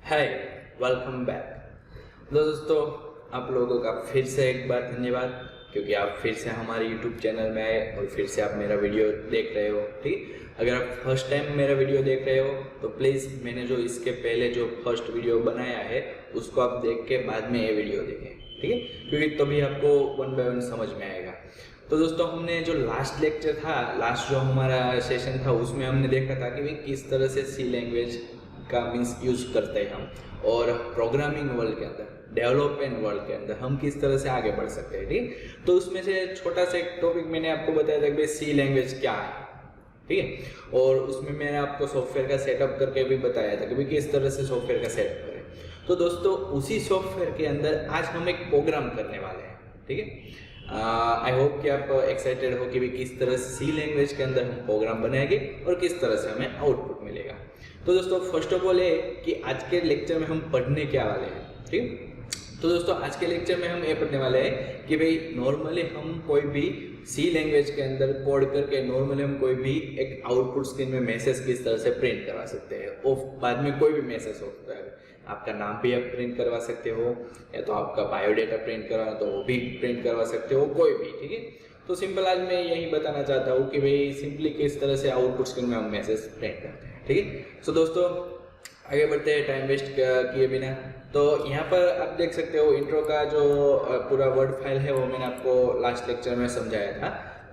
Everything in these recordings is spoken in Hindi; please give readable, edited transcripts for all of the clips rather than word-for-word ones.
हाय, वेलकम बैक। दोस्तों, आप लोगों का फिर से एक बार धन्यवाद, क्योंकि आप फिर से हमारे YouTube चैनल में आए और फिर से आप मेरा वीडियो देख रहे हो। ठीक, अगर आप फर्स्ट टाइम मेरा वीडियो देख रहे हो तो प्लीज़ मैंने जो इसके पहले जो फर्स्ट वीडियो बनाया है उसको आप देख के बाद में ये वीडियो देखें, ठीक है, क्योंकि तभी आपको वन बाय वन समझ में आएगा। तो दोस्तों, हमने जो लास्ट लेक्चर था, लास्ट जो हमारा सेशन था, उसमें हमने देखा था कि भाई किस तरह से सी लैंग्वेज का मीन्स यूज़ करते हैं हम, और प्रोग्रामिंग वर्ल्ड के अंदर, डेवलपमेंट वर्ल्ड के अंदर हम किस तरह से आगे बढ़ सकते हैं। ठीक, तो उसमें से छोटा सा एक टॉपिक मैंने आपको बताया था कि सी लैंग्वेज क्या है, ठीक है, और उसमें मैंने आपको सॉफ्टवेयर का सेटअप करके भी बताया था कि भाई किस तरह से सॉफ्टवेयर का सेटअप करें। तो दोस्तों, उसी सॉफ्टवेयर के अंदर आज हम एक प्रोग्राम करने वाले हैं, ठीक है। आई होप कि आप एक्साइटेड हो कि भाई किस तरह से सी लैंग्वेज के अंदर हम प्रोग्राम बनाएंगे और किस तरह से हमें आउटपुट मिलेगा। तो दोस्तों, फर्स्ट ऑफ ऑल ये कि आज के लेक्चर में हम पढ़ने क्या वाले हैं, ठीक। तो दोस्तों, आज के लेक्चर में हम ये पढ़ने वाले हैं कि भाई नॉर्मली हम कोई भी सी लैंग्वेज के अंदर कोड करके नॉर्मली हम कोई भी एक आउटपुट स्क्रीन में मैसेज किस तरह से प्रिंट करवा सकते हैं, और बाद में कोई भी मैसेज होता है, आपका नाम भी आप प्रिंट करवा सकते हो, या तो आपका बायोडेटा प्रिंट करवाना तो वो भी प्रिंट करवा सकते हो, कोई भी, ठीक है। तो सिंपल आज मैं यही बताना चाहता हूँ कि भाई सिंपली किस तरह से आउटपुट स्क्रीन में हम मैसेज प्रिंट करते हैं, ठीक है। सो दोस्तों, आगे बढ़ते हैं टाइम वेस्ट किए बिना। तो यहाँ पर आप देख सकते हो इंट्रो का जो पूरा वर्ड फाइल है वो मैंने आपको लास्ट लेक्चर में समझाया था।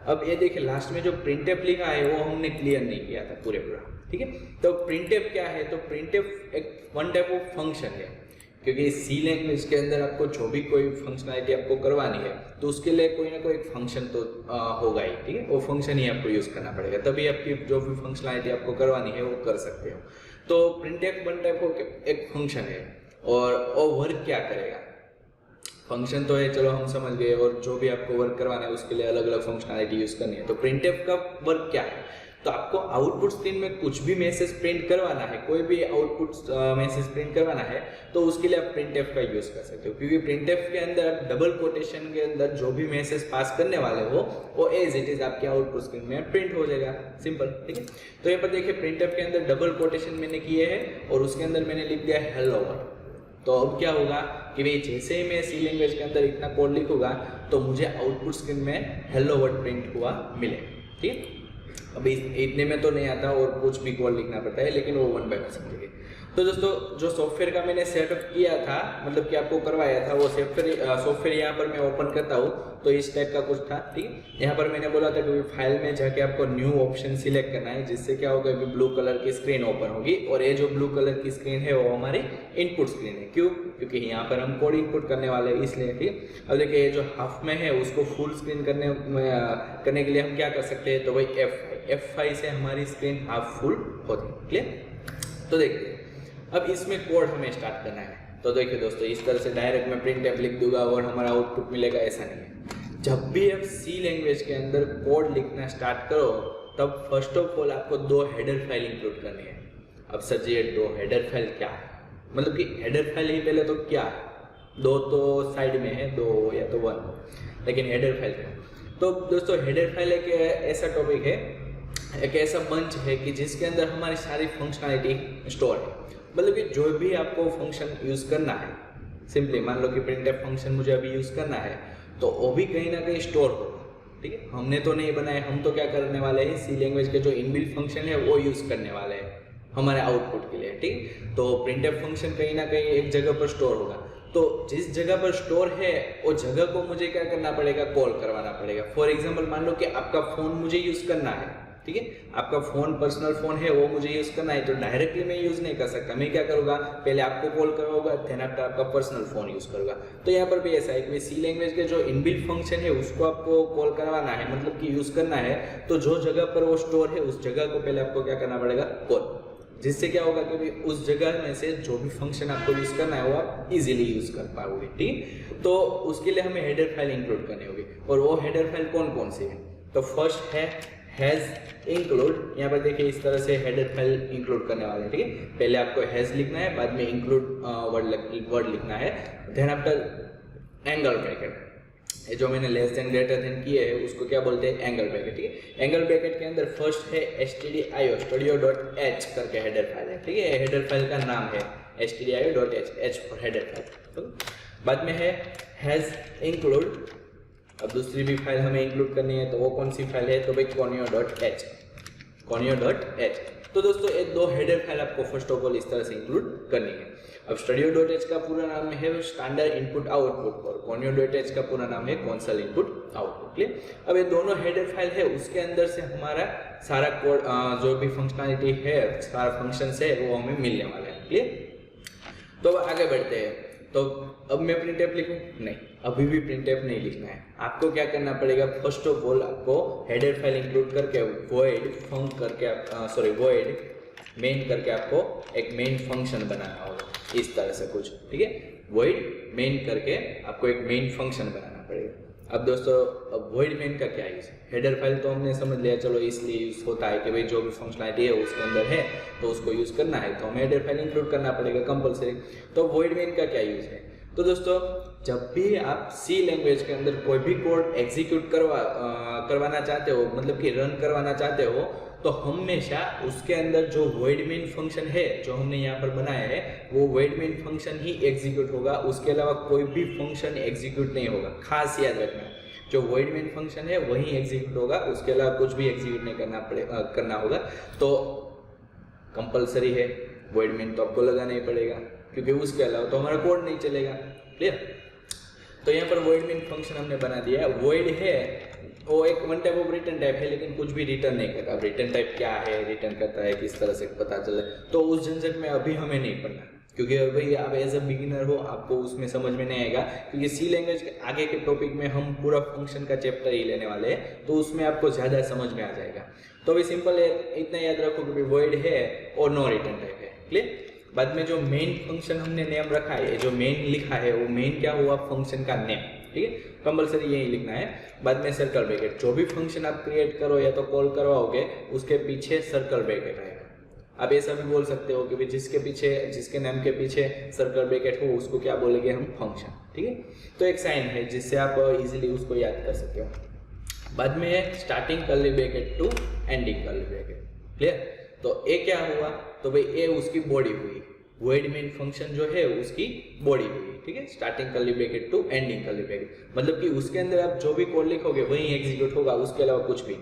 अब ये देखिए, लास्ट में जो प्रिंटफ लिखा है वो हमने क्लियर नहीं किया था पूरा, ठीक है। तो प्रिंटफ क्या है? तो प्रिंटफ एक वन टाइप ऑफ फंक्शन है, क्योंकि सी लैंग्वेज के अंदर आपको जो भी कोई फंक्शनलिटी आपको करवानी है तो उसके लिए कोई ना कोई एक फंक्शन तो होगा ही, ठीक है। वो फंक्शन ही आपको यूज़ करना पड़ेगा, तभी आपकी जो भी फंक्शनलिटी आपको करवानी है वो कर सकते हो। तो प्रिंटफ वन टाइप ऑफ एक फंक्शन है, और वो वर्क क्या करेगा? फंक्शन तो है, चलो हम समझ गए, और जो भी आपको वर्क करवाना है उसके लिए अलग अलग फंक्शनलिटी यूज़ करनी है। तो प्रिंटफ का वर्क क्या है? तो आपको आउटपुट स्क्रीन में कुछ भी मैसेज प्रिंट करवाना है, कोई भी आउटपुट मैसेज प्रिंट करवाना है, तो उसके लिए आप प्रिंटफ का यूज़ कर सकते हो, क्योंकि प्रिंटफ के अंदर डबल कोटेशन के अंदर जो भी मैसेज पास करने वाले हो वो एज इट इज आपके आउटपुट स्क्रीन में प्रिंट हो जाएगा, सिंपल, ठीक है। तो यहाँ पर देखिए, प्रिंटफ के अंदर डबल कोटेशन मैंने किए हैं और उसके अंदर मैंने लिख दिया हेलो वर्ल्ड। तो अब क्या होगा कि भाई जैसे ही मैं सी लैंग्वेज के अंदर इतना कोड लिखूंगा तो मुझे आउटपुट स्क्रीन में हेलो वर्ड प्रिंट हुआ मिले, ठीक। अभी इतने में तो नहीं आता और कुछ भी कोड लिखना पड़ता है, लेकिन वो वन बाय वन समझेंगे। तो दोस्तों, जो सॉफ्टवेयर का मैंने सेटअप किया था, मतलब कि आपको करवाया था, वो सॉफ्टवेयर यहाँ पर मैं ओपन करता हूँ तो इस टाइप का कुछ था, ठीक। यहाँ पर मैंने बोला था कि फाइल में जाके आपको न्यू ऑप्शन सिलेक्ट करना है, जिससे क्या होगा कि ब्लू कलर की स्क्रीन ओपन होगी, और ये जो ब्लू कलर की स्क्रीन है वो हमारी इनपुट स्क्रीन है। क्यों? क्योंकि यहाँ पर हम कोड इनपुट करने वाले हैं, इसलिए, ठीक। अब देखिए, ये जो हाफ में है उसको फुल स्क्रीन करने के लिए हम क्या कर सकते हैं? तो भाई F5 से हमारी स्क्रीन हाफ फुल होती है, क्लियर। तो देखिए, अब इसमें कोड हमें स्टार्ट करना है। तो देखिए दोस्तों, इस तरह से डायरेक्ट मैं प्रिंटफ लिख दूंगा और हमारा आउटपुट मिलेगा, ऐसा नहीं है। जब भी आप सी लैंग्वेज के अंदर कोड लिखना स्टार्ट करो तब फर्स्ट ऑफ ऑल आपको दो हेडर फाइल इंक्लूड करनी है। अब सर ये दो हेडर फाइल क्या है? मतलब कि हेडर फाइल ही पहले तो क्या है? दो तो साइड में है, दो या तो वन, लेकिन हेडर फाइल क्या है? तो दोस्तों, हेडर फाइल एक ऐसा टॉपिक है, एक ऐसा मंच है कि जिसके अंदर हमारी सारी फंक्शनलिटी स्टोर है। मतलब कि जो भी आपको फंक्शन यूज़ करना है, सिंपली मान लो कि प्रिंटफ फंक्शन मुझे अभी यूज़ करना है तो वो भी कहीं ना कहीं स्टोर होगा, ठीक है। हमने तो नहीं बनाया, हम तो क्या करने वाले हैं, सी लैंग्वेज के जो इनबिल्ट फंक्शन है वो यूज़ करने वाले हैं हमारे आउटपुट के लिए, ठीक। तो प्रिंटफ फंक्शन कहीं ना कहीं एक जगह पर स्टोर होगा, तो जिस जगह पर स्टोर है वो जगह को मुझे क्या करना पड़ेगा? कॉल करवाना पड़ेगा। फॉर एग्जाम्पल, मान लो कि आपका फ़ोन मुझे यूज़ करना है, ठीक है, आपका फ़ोन पर्सनल फ़ोन है, वो मुझे यूज़ करना है, तो डायरेक्टली मैं यूज़ नहीं कर सकता। मैं क्या करूँगा? पहले आपको कॉल करवाऊंगा, देन आफ्टर आपका पर्सनल फ़ोन यूज़ करूँगा। तो यहाँ पर भी ऐसा है कि सी लैंग्वेज के जो इनबिल्ट फंक्शन है उसको आपको कॉल करवाना है, मतलब कि यूज़ करना है, तो जो जगह पर वो स्टोर है उस जगह को पहले आपको क्या करना पड़ेगा? कॉल। जिससे क्या होगा कि उस जगह में से जो भी फंक्शन आपको यूज़ करना है वो आप इजीली यूज़ कर पाओगे, ठीक। तो उसके लिए हमें हेडर फाइल इंक्लूड करनी होगी, और वो हेडर फाइल कौन कौन सी है? तो फर्स्ट है हैज़ इंक्लूड। यहाँ पर देखिए, इस तरह से हेडर फाइल इंक्लूड करने वाले हैं, ठीक है। पहले आपको हैज़ लिखना है, बाद में इंक्लूड वर्ड लिखना है, देन आफ्टर एंगल ब्रैकेट। ये जो मैंने लेस देन ग्रेटर देन किए है उसको क्या बोलते हैं? एंगल ब्रैकेट, ठीक है। एंगल ब्रैकेट के अंदर फर्स्ट है stdio studio.h करके हेडर फाइल है, ठीक है। हेडर फाइल का नाम है, stdio.h, h for header file. बाद में है हैज इंक्लूड। अब दूसरी भी फाइल हमें इंक्लूड करनी है, तो वो कौन सी फाइल है, तो भाई conio.h, conio.h। तो दोस्तों ये दो हेडर फाइल आपको फर्स्ट ऑफ ऑल इस तरह से इंक्लूड करनी है। अब studio.h का पूरा नाम है स्टैंडर्ड इनपुट आउटपुट और conio.h का पूरा नाम है कॉन्सोल इनपुट आउटपुट। क्लियर। अब ये दोनों हेडर फाइल है, उसके अंदर से हमारा सारा कोड जो भी फंक्शनैलिटी है, सारा फंक्शंस है वो हमें मिलने वाला है। क्लियर। तो अब आगे बढ़ते हैं। तो अब मैं प्रिंटफ लिखूं? नहीं, अभी भी प्रिंटफ नहीं लिखना है। आपको क्या करना पड़ेगा, फर्स्ट ऑफ ऑल आपको हेडर फाइल इंक्लूड करके void func करके void main करके आपको एक मेन फंक्शन बनाना होगा, इस तरह से कुछ। ठीक है, void main करके आपको एक मेन फंक्शन बनाना पड़ेगा। अब दोस्तों अब void main का क्या यूज है, हेडर फाइल तो हमने समझ लिया, चलो इसलिए यूज होता है कि भाई जो भी फंक्शनैलिटी है उसके अंदर है तो उसको यूज करना है, तो हमें हेडर फाइल इंक्लूड करना पड़ेगा कंपलसरी। तो void main का क्या यूज है, तो दोस्तों जब भी आप सी लैंग्वेज के अंदर कोई भी कोड एग्जीक्यूट करवाना चाहते हो, मतलब कि रन करवाना चाहते हो, तो हमेशा उसके अंदर जो void main फंक्शन है जो हमने यहाँ पर बनाया है वो void main फंक्शन ही एग्जीक्यूट होगा, उसके अलावा कोई भी फंक्शन एग्जीक्यूट नहीं होगा। खास याद रखना, जो void main फंक्शन है वही एग्जीक्यूट होगा, उसके अलावा कुछ भी एग्जीक्यूट नहीं करना होगा। तो कंपलसरी है void main तो आपको लगाना ही पड़ेगा, क्योंकि उसके अलावा तो हमारा कोड नहीं चलेगा। क्लियर। तो यहाँ पर void main फंक्शन हमने बना दिया है। void है वो एक one type of return type है, लेकिन कुछ भी रिटर्न नहीं करता। अब रिटर्न टाइप क्या है, रिटर्न करता है किस तरह से पता चले, तो उस झंझट में अभी हमें नहीं पढ़ना, क्योंकि भाई आप एज अ बिगिनर हो, आपको उसमें समझ में नहीं आएगा, क्योंकि सी लैंग्वेज के आगे के टॉपिक में हम पूरा फंक्शन का चैप्टर ही लेने वाले हैं, तो उसमें आपको ज़्यादा समझ में आ जाएगा। तो अभी सिंपल है, इतना याद रखो कि void है और नो रिटर्न टाइप है। क्लियर। बाद में जो मेन फंक्शन हमने नेम रखा है, जो मेन लिखा है वो मेन क्या हुआ, फंक्शन का नेम। ठीक है, कंपलसरी यही लिखना है। बाद में सर्कल ब्रैकेट, जो भी फंक्शन आप क्रिएट करो या तो कॉल करवाओगे उसके पीछे सर्कल ब्रैकेट आएगा। आप ऐसा भी बोल सकते हो कि जिसके नाम के पीछे सर्कल ब्रैकेट हो उसको क्या बोलेंगे हम, फंक्शन। ठीक है, तो एक साइन है जिससे आप इजीली उसको याद कर सकते हो। बाद में है starting curly bracket to ending curly bracket. Clear. तो ए क्या हुआ, तो भाई ए उसकी बॉडी हुई, void main फंक्शन जो है उसकी बॉडी हुई। ठीक है, starting curly bracket to ending curly bracket, मतलब कि उसके अंदर आप जो भी कोड लिखोगे वही एग्जीक्यूट होगा, उसके अलावा कुछ भी।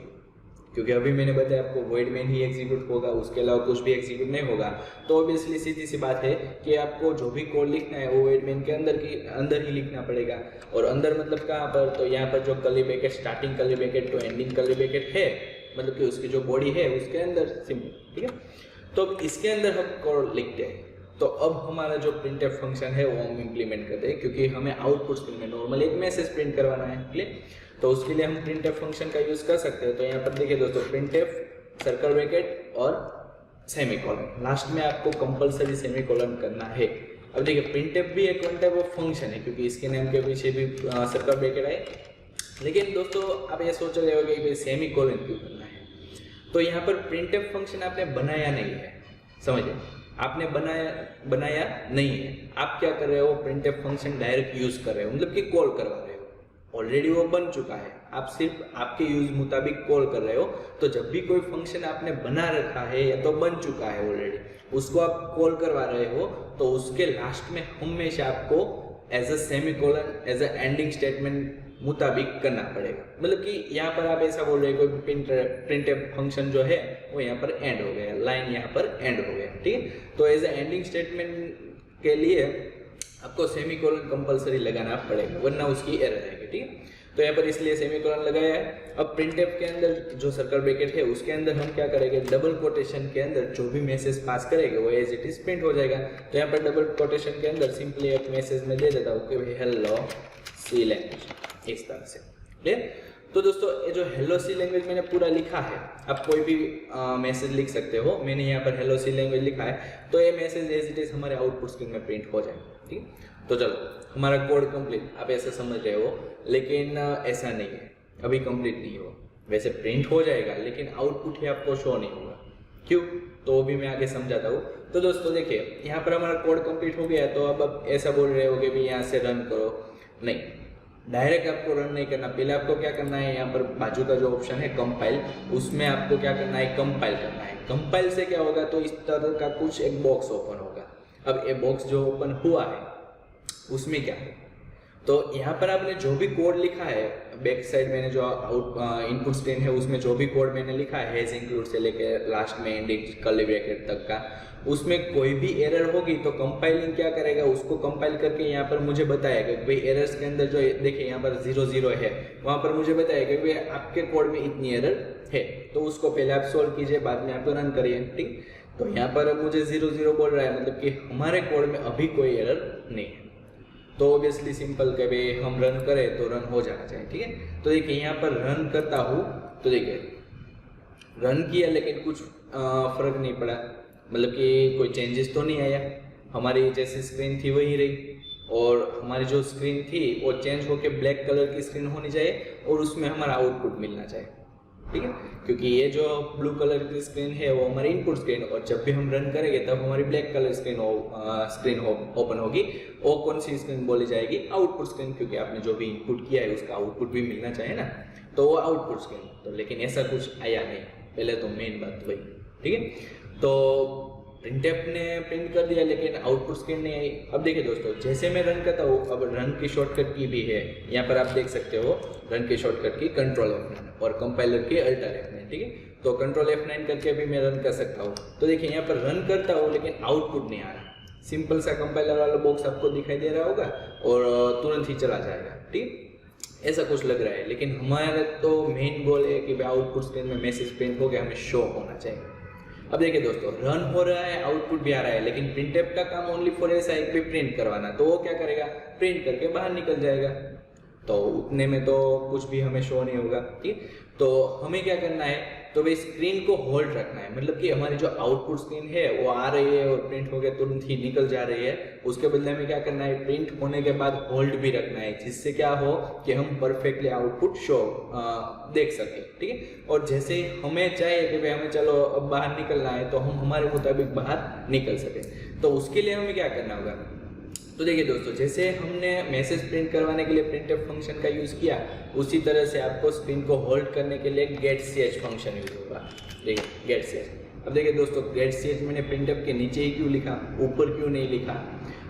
क्योंकि अभी मैंने बताया आपको void main ही एग्जीक्यूट होगा, उसके अलावा कुछ भी एग्जीक्यूट नहीं होगा। तो ऑब्वियसली सीधी सी बात है कि आपको जो भी कोड लिखना है वो void main के अंदर ही लिखना पड़ेगा। और अंदर मतलब कहाँ पर, तो यहाँ पर जो curly bracket starting curly bracket to ending curly bracket है, मतलब कि उसकी जो बॉडी है उसके अंदर सिंपल। ठीक है, तो इसके अंदर हम कोड लिखते हैं। तो अब हमारा जो printf फंक्शन है वो हम इम्प्लीमेंट करते हैं, क्योंकि हमें आउटपुट स्क्रीन में नॉर्मल एक मैसेज प्रिंट करवाना है। क्लियर। तो उसके लिए हम printf फंक्शन का यूज कर सकते हैं। तो यहाँ पर देखिए दोस्तों, printf सर्कल ब्रैकेट और सेमीकोलन, लास्ट में आपको कंपलसरी सेमीकोलन करना है। अब देखिए printf भी एक वन टाइप ऑफ फंक्शन है, क्योंकि इसके नाम के पीछे भी सर्कल ब्रैकेट है। लेकिन दोस्तों आप ये सोच रहे होगे कि सेमीकोलन क्यों करना है, तो यहाँ पर printf फंक्शन आपने बनाया नहीं है, समझिए, आपने बनाया नहीं है। आप क्या कर रहे हो, printf फंक्शन डायरेक्ट यूज कर रहे हो, मतलब कि कॉल करवा रहे हो। ऑलरेडी वो बन चुका है, आप सिर्फ आपके यूज मुताबिक कॉल कर रहे हो। तो जब भी कोई फंक्शन आपने बना रखा है या तो बन चुका है ऑलरेडी, उसको आप कॉल करवा रहे हो, तो उसके लास्ट में हमेशा आपको as a semicolon, as a ending statement मुताबिक करना पड़ेगा। मतलब कि यहाँ पर आप ऐसा बोल रहे हो कोई printf फंक्शन जो है वो यहाँ पर एंड हो गया, लाइन यहाँ पर एंड हो गया। ठीक है, तो एज ए एंडिंग स्टेटमेंट के लिए आपको सेमीकोलन कंपलसरी लगाना पड़ेगा, वरना उसकी एरर आएगी। ठीक है, तो यहाँ पर इसलिए सेमीकोलन लगाया है। अब printf के अंदर जो सर्कल ब्रैकेट है उसके अंदर हम क्या करेंगे, डबल कोटेशन के अंदर जो भी मैसेज पास करेंगे वो एज इट इज प्रिंट हो जाएगा। तो यहाँ पर डबल कोटेशन के अंदर सिंपली एक मैसेज में दे देता हूँ कि भाई हेलो सी लैंग्वेज, इस तरह से। क्लियर। तो दोस्तों ये जो हेलो सी लैंग्वेज मैंने पूरा लिखा है, आप कोई भी मैसेज लिख सकते हो, मैंने यहाँ पर हेलो सी लैंग्वेज लिखा है, तो ये मैसेज एज इट इज हमारे आउटपुट स्क्रीन में प्रिंट हो जाएगा। ठीक है, तो चलो हमारा कोड कंप्लीट, आप ऐसा समझ रहे हो, लेकिन ऐसा नहीं है, अभी कंप्लीट नहीं हो। वैसे प्रिंट हो जाएगा लेकिन आउटपुट ही आपको शो नहीं होगा। क्यों, तो वो भी मैं आगे समझाता हूँ। तो दोस्तों देखिए, यहाँ पर हमारा कोड कंप्लीट हो गया, तो अब ऐसा बोल रहे हो कि भाई यहाँ से रन करो, नहीं, डायरेक्ट आपको रन नहीं करना। पहले आपको क्या करना है, यहाँ पर बाजू का जो ऑप्शन है कंपाइल, उसमें आपको क्या करना है, कंपाइल करना है। कंपाइल से क्या होगा, तो इस तरह का कुछ एक बॉक्स ओपन होगा। अब ये बॉक्स जो ओपन हुआ है उसमें क्या है, तो यहाँ पर आपने जो भी कोड लिखा है बैक साइड मैंने जो इनपुट स्क्रीन है उसमें जो भी कोड मैंने लिखा है हैज इंक्लूड से लेके लास्ट में एंडिंग कर्ली ब्रैकेट तक का, उसमें कोई भी एरर होगी तो कंपाइलिंग क्या करेगा, उसको कंपाइल करके यहाँ पर मुझे बताएगा कि भाई एरर्स के अंदर जो देखिए यहाँ पर 00 है, वहाँ पर मुझे बताएगा कि भाई आपके कोड में इतनी एरर है, तो उसको पहले आप सोल्व कीजिए, बाद में आप रन करिए। ठीक, तो यहाँ पर मुझे 00 बोल रहा है, मतलब कि हमारे कोड में अभी कोई एरर नहीं है, तो ऑब्वियसली सिंपल के भाई हम रन करें तो रन हो जाना चाहिए। ठीक है, तो देखिए यहाँ पर रन करता हूँ तो देखिए रन किया लेकिन कुछ फर्क नहीं पड़ा, मतलब कि कोई चेंजेस तो नहीं आया, हमारी जैसी स्क्रीन थी वही रही, और हमारी जो स्क्रीन थी वो चेंज होके ब्लैक कलर की स्क्रीन होनी चाहिए और उसमें हमारा आउटपुट मिलना चाहिए। ठीक है, क्योंकि ये जो ब्लू कलर की स्क्रीन है वो हमारी इनपुट स्क्रीन, और जब भी हम रन करेंगे तब हमारी ब्लैक कलर स्क्रीन ओपन होगी, वो कौन सी स्क्रीन बोली जाएगी, आउटपुट स्क्रीन, क्योंकि आपने जो भी इनपुट किया है उसका आउटपुट भी मिलना चाहिए ना, तो वो आउटपुट स्क्रीन। तो लेकिन ऐसा कुछ आया नहीं, पहले तो मेन बात वही। ठीक है, तो प्रिंटफ ने प्रिंट कर दिया लेकिन आउटपुट स्क्रीन नहीं आई। अब देखिए दोस्तों, जैसे मैं रन करता हूँ, अब रन की शॉर्टकट की भी है, यहाँ पर आप देख सकते हो रन की शॉर्टकट की कंट्रोल F9 और कंपाइलर की अल्टर F9। ठीक है, तो कंट्रोल F9 करके भी मैं रन कर सकता हूँ। तो देखिए यहाँ पर रन करता हूँ लेकिन आउटपुट नहीं आ रहा, सिंपल सा कंपाइलर वाला बॉक्स आपको दिखाई दे रहा होगा और तुरंत ही चला जाएगा। ठीक, ऐसा कुछ लग रहा है, लेकिन हमारा तो मेन गोल है कि आउटपुट स्क्रीन में मैसेज प्रिंट होकर हमें शो होना चाहिए। अब देखिए दोस्तों, रन हो रहा है, आउटपुट भी आ रहा है, लेकिन प्रिंटफ का काम ओनली फॉर ऐसा है कि प्रिंट करवाना, तो वो क्या करेगा, प्रिंट करके बाहर निकल जाएगा, तो उतने में तो कुछ भी हमें शो नहीं होगा। ठीक, तो हमें क्या करना है, तो भाई स्क्रीन को होल्ड रखना है, मतलब कि हमारी जो आउटपुट स्क्रीन है वो आ रही है और प्रिंट हो गया तुरंत ही निकल जा रही है, उसके बदले हमें क्या करना है, प्रिंट होने के बाद होल्ड भी रखना है, जिससे क्या हो कि हम परफेक्टली आउटपुट शो देख सके। ठीक है, और जैसे हमें चाहिए कि भाई हमें चलो अब बाहर निकलना है, तो हम हमारे मुताबिक बाहर निकल सके, तो उसके लिए हमें क्या करना होगा। तो देखिए दोस्तों, जैसे हमने मैसेज प्रिंट करवाने के लिए प्रिंटफ फंक्शन का यूज़ किया, उसी तरह से आपको स्क्रीन को होल्ड करने के लिए getch फंक्शन यूज होगा। देखिए getch। अब देखिए दोस्तों, getch मैंने प्रिंटफ के नीचे ही क्यों लिखा, ऊपर क्यों नहीं लिखा,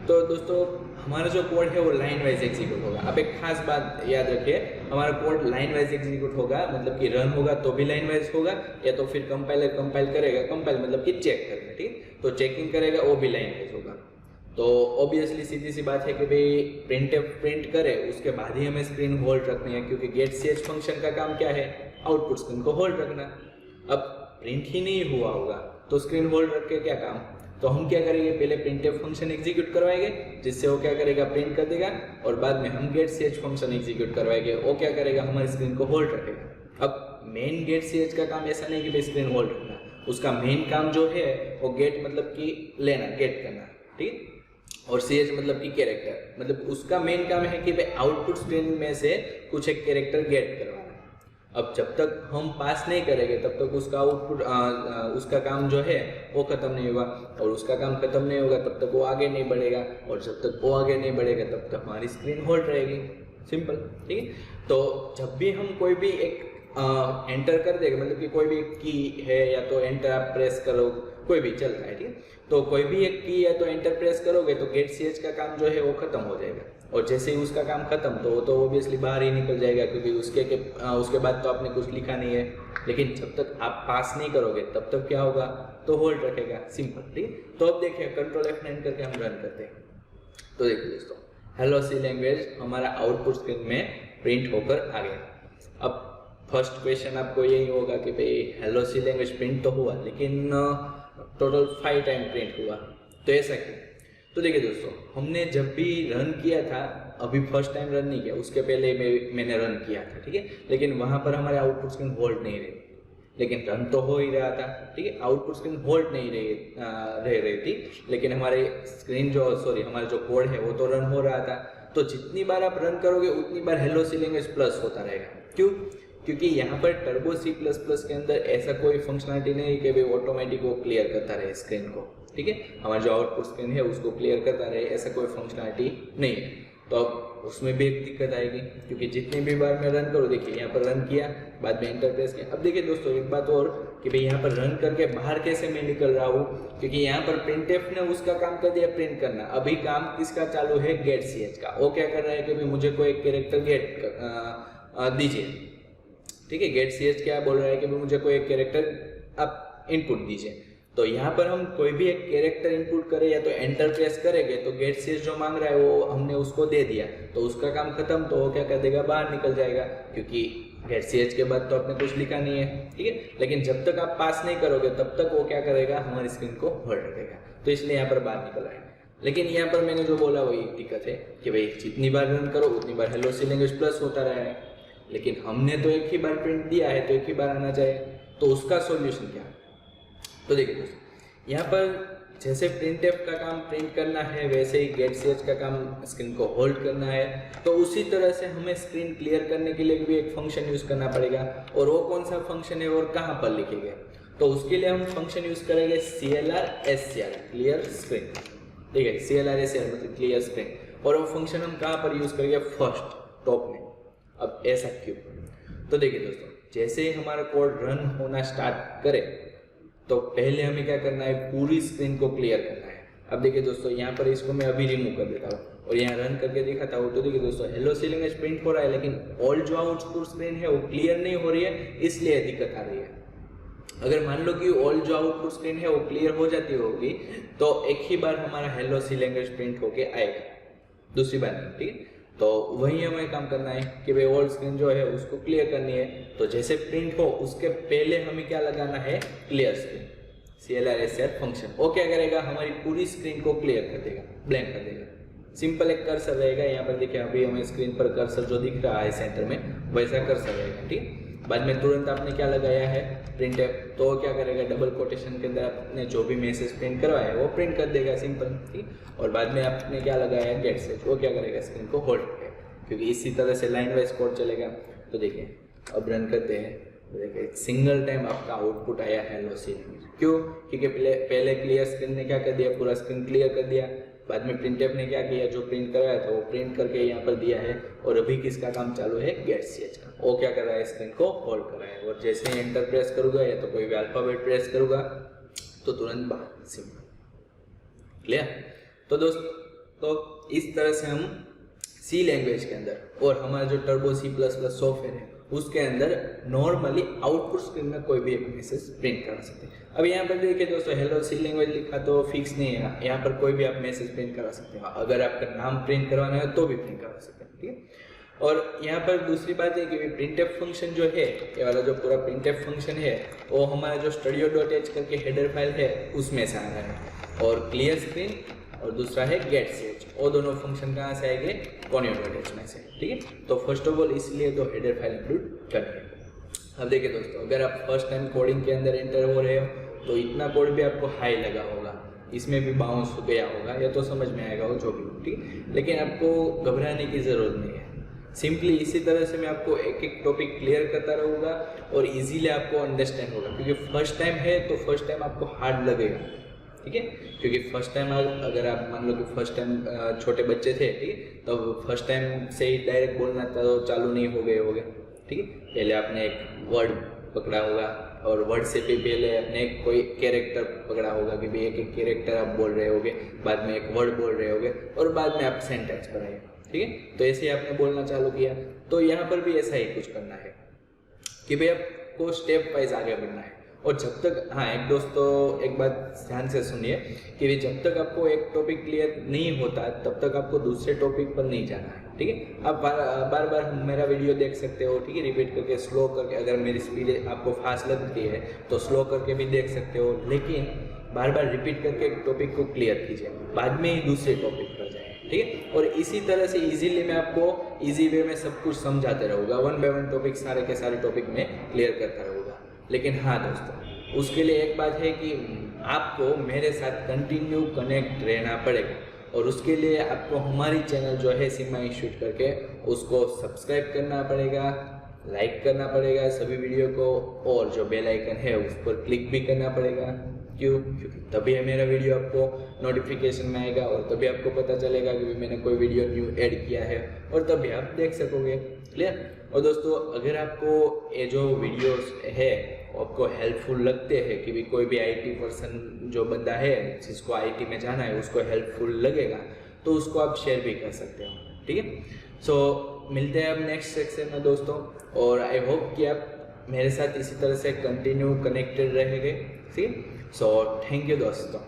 तो दोस्तों हमारा जो कोड है वो लाइन वाइज एग्जीक्यूट होगा। अब एक खास बात याद रखिए, हमारा कोड लाइन वाइज एग्जीक्यूट होगा, मतलब कि रन होगा तो भी लाइन वाइज होगा, या तो फिर कंपाइलर कंपाइल करेगा, कंपाइल मतलब कि चेक करेगा, ठीक, तो चेकिंग करेगा वो भी लाइन वाइज होगा। तो ऑब्वियसली सीधी सी बात है कि भाई प्रिंट करे उसके बाद ही हमें स्क्रीन होल्ड रखनी है, क्योंकि getch फंक्शन का काम क्या है, आउटपुट स्क्रीन को होल्ड रखना। अब प्रिंट ही नहीं हुआ होगा तो स्क्रीन होल्ड रख के क्या काम, तो हम क्या करेंगे, पहले printf फंक्शन एग्जीक्यूट करवाएंगे, जिससे वो क्या करेगा, प्रिंट कर देगा, और बाद में हम getch फंक्शन एग्जीक्यूट करवाएंगे, वो क्या करेगा, हमारी स्क्रीन को होल्ड रखेगा। अब मेन getch का काम ऐसा नहीं कि भाई स्क्रीन होल्ड रखना, उसका मेन काम जो है वो गेट मतलब कि लेना, गेट करना, ठीक, और ch मतलब कि कैरेक्टर, मतलब उसका मेन काम है कि भाई आउटपुट स्क्रीन में से कुछ एक कैरेक्टर गेट करवाना। अब जब तक हम पास नहीं करेंगे तब तक उसका आउटपुट उसका काम जो है वो खत्म नहीं होगा, और उसका काम खत्म नहीं होगा तब तक वो आगे नहीं बढ़ेगा, और जब तक वो आगे नहीं बढ़ेगा तब तक हमारी स्क्रीन होल्ड रहेगी। सिंपल, ठीक है। तो जब भी हम कोई भी एक एंटर कर देगा, मतलब कि कोई भी की है या तो एंटर आप प्रेस करो, कोई भी चलता है, ठीक है, तो कोई भी एक की या तो एंटर प्रेस करोगे तो getch का काम जो है वो खत्म हो जाएगा, और जैसे ही उसका काम खत्म तो ऑब्वियसली बाहर ही निकल जाएगा, क्योंकि उसके बाद तो आपने कुछ लिखा नहीं है। लेकिन जब तक आप पास नहीं करोगे तब तक क्या होगा, तो होल्ड रखेगा। सिंपल, ठीक। तो अब देखिए कंट्रोल F9 करके हम रन करते हैं, तो देखिए दोस्तों, हेलो सी लैंग्वेज हमारा आउटपुट स्क्रीन में प्रिंट होकर आ गया। अब फर्स्ट क्वेश्चन आपको यही होगा कि भाई हेलो सी लैंग्वेज प्रिंट तो हुआ, लेकिन टोटल 5 टाइम प्रिंट हुआ, तो ऐसा क्यों? तो देखिए दोस्तों, हमने जब भी रन किया था, अभी फर्स्ट टाइम रन नहीं किया, उसके पहले मैंने रन किया था, ठीक है, लेकिन वहाँ पर हमारे आउटपुट स्क्रीन होल्ड नहीं रही, लेकिन रन तो हो ही रहा था, ठीक है, आउटपुट स्क्रीन होल्ड नहीं रह रही थी, लेकिन हमारे स्क्रीन हमारा जो कोड है वो तो रन हो रहा था। तो जितनी बार आप रन करोगे उतनी बार हेलो सी लैंग्वेज प्लस होता रहेगा। क्यों? क्योंकि यहाँ पर टर्बो C++ के अंदर ऐसा कोई फंक्शनलिटी नहीं है कि भाई ऑटोमेटिक वो क्लियर करता रहे स्क्रीन को, ठीक है, हमारा जो आउटपुट स्क्रीन है उसको क्लियर करता रहे, ऐसा कोई फंक्शनलिटी नहीं है। तो अब उसमें भी एक दिक्कत आएगी, क्योंकि जितनी भी बार मैं रन करूँ, देखिए यहाँ पर रन किया, बाद में एंटर प्रेस किया। अब देखिए दोस्तों एक बात और कि भाई यहाँ पर रन करके बाहर कैसे मैं निकल रहा हूँ, क्योंकि यहाँ पर प्रिंटफ ने उसका काम कर दिया प्रिंट करना। अभी काम किसका चालू है, गेट ch का। वो क्या कर रहा है कि भाई मुझे कोई एक कैरेक्टर गेट दीजिए, ठीक है। गेट ch क्या बोल रहा है कि भाई मुझे कोई एक कैरेक्टर आप इनपुट दीजिए। तो यहाँ पर हम कोई भी एक कैरेक्टर इनपुट करें या तो एंटर प्रेस करेंगे तो गेट ch जो मांग रहा है वो हमने उसको दे दिया, तो उसका काम खत्म। तो वो क्या कर देगा, बाहर निकल जाएगा, क्योंकि गेट ch के बाद तो आपने कुछ लिखा नहीं है, ठीक है। लेकिन जब तक आप पास नहीं करोगे तब तक वो क्या करेगा, हमारी स्क्रीन को होल्ड रखेगा। तो इसलिए यहाँ पर बाहर निकल आएगा। लेकिन यहाँ पर मैंने जो बोला वही दिक्कत है कि भाई जितनी बार रन करो उतनी बार हेलो सी लैंग्वेज प्लस होता रहा है, लेकिन हमने तो एक ही बार प्रिंट दिया है तो एक ही बार आना चाहिए। तो उसका सॉल्यूशन क्या है, तो देखिए दोस्तों यहाँ पर जैसे printf का काम प्रिंट करना है वैसे ही गेट ch का काम स्क्रीन को होल्ड करना है। तो उसी तरह से हमें स्क्रीन क्लियर करने के लिए भी एक फंक्शन यूज करना पड़ेगा, और वो कौन सा फंक्शन है और कहाँ पर लिखेंगे, तो उसके लिए हम फंक्शन यूज करेंगे clr क्लियर स्क्रीन, ठीक है। clr मतलब क्लियर स्क्रीन, और वो फंक्शन हम कहाँ पर यूज करेंगे, फर्स्ट टॉप में। अब ऐसा क्यों, तो देखिए दोस्तों जैसे ही हमारा कोड रन होना स्टार्ट करे तो पहले हमें क्या करना है, पूरी स्क्रीन को क्लियर करना है। अब देखिए दोस्तों यहाँ पर इसको मैं अभी रिमूव कर देता हूँ और यहाँ रन करके दिखाता हूँ। तो देखिए दोस्तों हेलो सी लैंग्वेज प्रिंट हो रहा है, लेकिन ऑल जो आउटपुट स्क्रीन है वो क्लियर नहीं हो रही है, इसलिए दिक्कत आ रही है। अगर मान लो कि ऑल जो आउटपुट स्क्रीन है वो क्लियर हो जाती होगी तो एक ही बार हमारा हेलो सी लैंग्वेज प्रिंट होके आएगा, दूसरी बार नहीं, ठीक है। तो वही हमें काम करना है कि भाई ऑल स्क्रीन जो है उसको क्लियर करनी है। तो जैसे प्रिंट हो उसके पहले हमें क्या लगाना है, क्लियर स्क्रीन, clr फंक्शन। वो क्या करेगा, हमारी पूरी स्क्रीन को क्लियर कर देगा, ब्लैंक कर देगा। सिंपल एक कर्सर रहेगा, यहाँ पर देखिए अभी हमें स्क्रीन पर कर्सर जो दिख रहा है सेंटर में वैसा कर्सर रहेगा, ठीक। बाद में तुरंत आपने क्या लगाया है, प्रिंटफ, तो वो क्या करेगा, डबल कोटेशन के अंदर आपने जो भी मैसेज प्रिंट करवाया है वो प्रिंट कर देगा, सिंपल, ठीक। और बाद में आपने क्या लगाया है, गेट ch, वो क्या करेगा, स्क्रीन को होल्ड करेगा, क्योंकि इसी तरह से लाइन वाइज कोड चलेगा। तो देखिए अब रन करते हैं, देखिए सिंगल टाइम आपका आउटपुट आया हेलो सी लैंग्वेज। क्यों, क्योंकि पहले क्लियर स्क्रीन ने क्या कर दिया, पूरा स्क्रीन क्लियर कर दिया। बाद में प्रिंटफ ने क्या किया, जो प्रिंट कराया था वो प्रिंट करके यहाँ पर दिया है। और अभी किसका काम चालू है, गेट ch का। वो क्या कर रहा है, स्क्रीन को होल्ड कर रहा है। और जैसे ही एंटर प्रेस करूँगा या तो कोई भी अल्फाबेट प्रेस करूँगा तो तुरंत बाहर, सिंपल, क्लियर। तो दोस्तों इस तरह से हम सी लैंग्वेज के अंदर और हमारा जो टर्बो C++ सॉफ्टवेयर है उसके अंदर नॉर्मली आउटपुट स्क्रीन में कोई भी एक मैसेज प्रिंट करा सकते हैं। अब यहाँ पर देखिए दोस्तों हेलो सी लैंग्वेज लिखा तो फिक्स नहीं है, यहाँ पर कोई भी आप मैसेज प्रिंट करा सकते हैं। अगर आपका नाम प्रिंट करवाना है तो भी प्रिंट करा सकते हैं, ठीक है। और यहाँ पर दूसरी बात है कि प्रिंटफ फंक्शन जो है, ये वाला जो पूरा प्रिंटफ फंक्शन है वो हमारा जो studio.h करके हेडर फाइल है उसमें से आ रहा है। और क्लियर स्क्रीन और दूसरा है गेट ch, वो दोनों फंक्शन कहाँ से आएंगे, conio.h में से, ठीक है। तो फर्स्ट ऑफ ऑल इसलिए तो हेडर फाइल इंक्लूड करनी है। अब देखिए दोस्तों अगर आप फर्स्ट टाइम कोडिंग के अंदर एंटर हो रहे हो तो इतना कोड भी आपको हाई लगा होगा, इसमें भी बाउंस गया होगा या तो समझ में आएगा वो जो भी, ठीक। लेकिन आपको घबराने की ज़रूरत नहीं है, सिंपली इसी तरह से मैं आपको एक एक टॉपिक क्लियर करता रहूँगा और इजीली आपको अंडरस्टैंड होगा। क्योंकि फर्स्ट टाइम है तो फर्स्ट टाइम आपको हार्ड लगेगा, ठीक है। क्योंकि फर्स्ट टाइम अगर आप मान लो कि फर्स्ट टाइम छोटे बच्चे थे, ठीक है, तो फर्स्ट टाइम से ही डायरेक्ट बोलना तो चालू नहीं हो गए होगे, ठीक है। पहले आपने एक वर्ड पकड़ा होगा और वर्ड से भी पहले आपने कोई कैरेक्टर पकड़ा होगा कि भाई एक एक कैरेक्टर आप बोल रहे होगे, बाद में एक वर्ड बोल रहे होगे और बाद में आप सेंटेंस बनाए, ठीक है। तो ऐसे ही आपने बोलना चालू किया। तो यहाँ पर भी ऐसा ही कुछ करना है कि भाई आपको स्टेप वाइज आगे बढ़ना है। और जब तक, हाँ एक दोस्तों एक बात ध्यान से सुनिए कि जब तक आपको एक टॉपिक क्लियर नहीं होता तब तक आपको दूसरे टॉपिक पर नहीं जाना है, ठीक है। आप बार बार मेरा वीडियो देख सकते हो, ठीक है, रिपीट करके, स्लो करके। अगर मेरी स्पीड आपको फास्ट लगती है तो स्लो करके भी देख सकते हो, लेकिन बार बार रिपीट करके एक टॉपिक को क्लियर कीजिए, बाद में ही दूसरे टॉपिक पर जाए, ठीक है। और इसी तरह से इजीली मैं आपको इजी वे में सब कुछ समझाते रहूँगा, 1 बाय 1 टॉपिक सारे के सारे टॉपिक में क्लियर करता रहूँगा। लेकिन हाँ दोस्तों उसके लिए एक बात है कि आपको मेरे साथ कंटिन्यू कनेक्ट रहना पड़ेगा और उसके लिए आपको हमारी चैनल जो है सीमा इंस्टीट्यूट करके उसको सब्सक्राइब करना पड़ेगा, लाइक करना पड़ेगा सभी वीडियो को, और जो बेल आइकन है उस पर क्लिक भी करना पड़ेगा, क्यों? क्योंकि तभी मेरा वीडियो आपको नोटिफिकेशन में आएगा और तभी आपको पता चलेगा कि मैंने कोई वीडियो न्यू ऐड किया है और तभी आप देख सकोगे। क्लियर? और दोस्तों अगर आपको ये जो वीडियोस है आपको हेल्पफुल लगते हैं कि भी कोई भी आईटी पर्सन जो बंदा है जिसको आईटी में जाना है उसको हेल्पफुल लगेगा तो उसको आप शेयर भी कर सकते हो। ठीक है? सो मिलते हैं अब नेक्स्ट सेक्शन में दोस्तों, और आई होप कि आप मेरे साथ इसी तरह से कंटिन्यू कनेक्टेड रहेंगे। ठीक है? सो थैंक यू दोस्तों।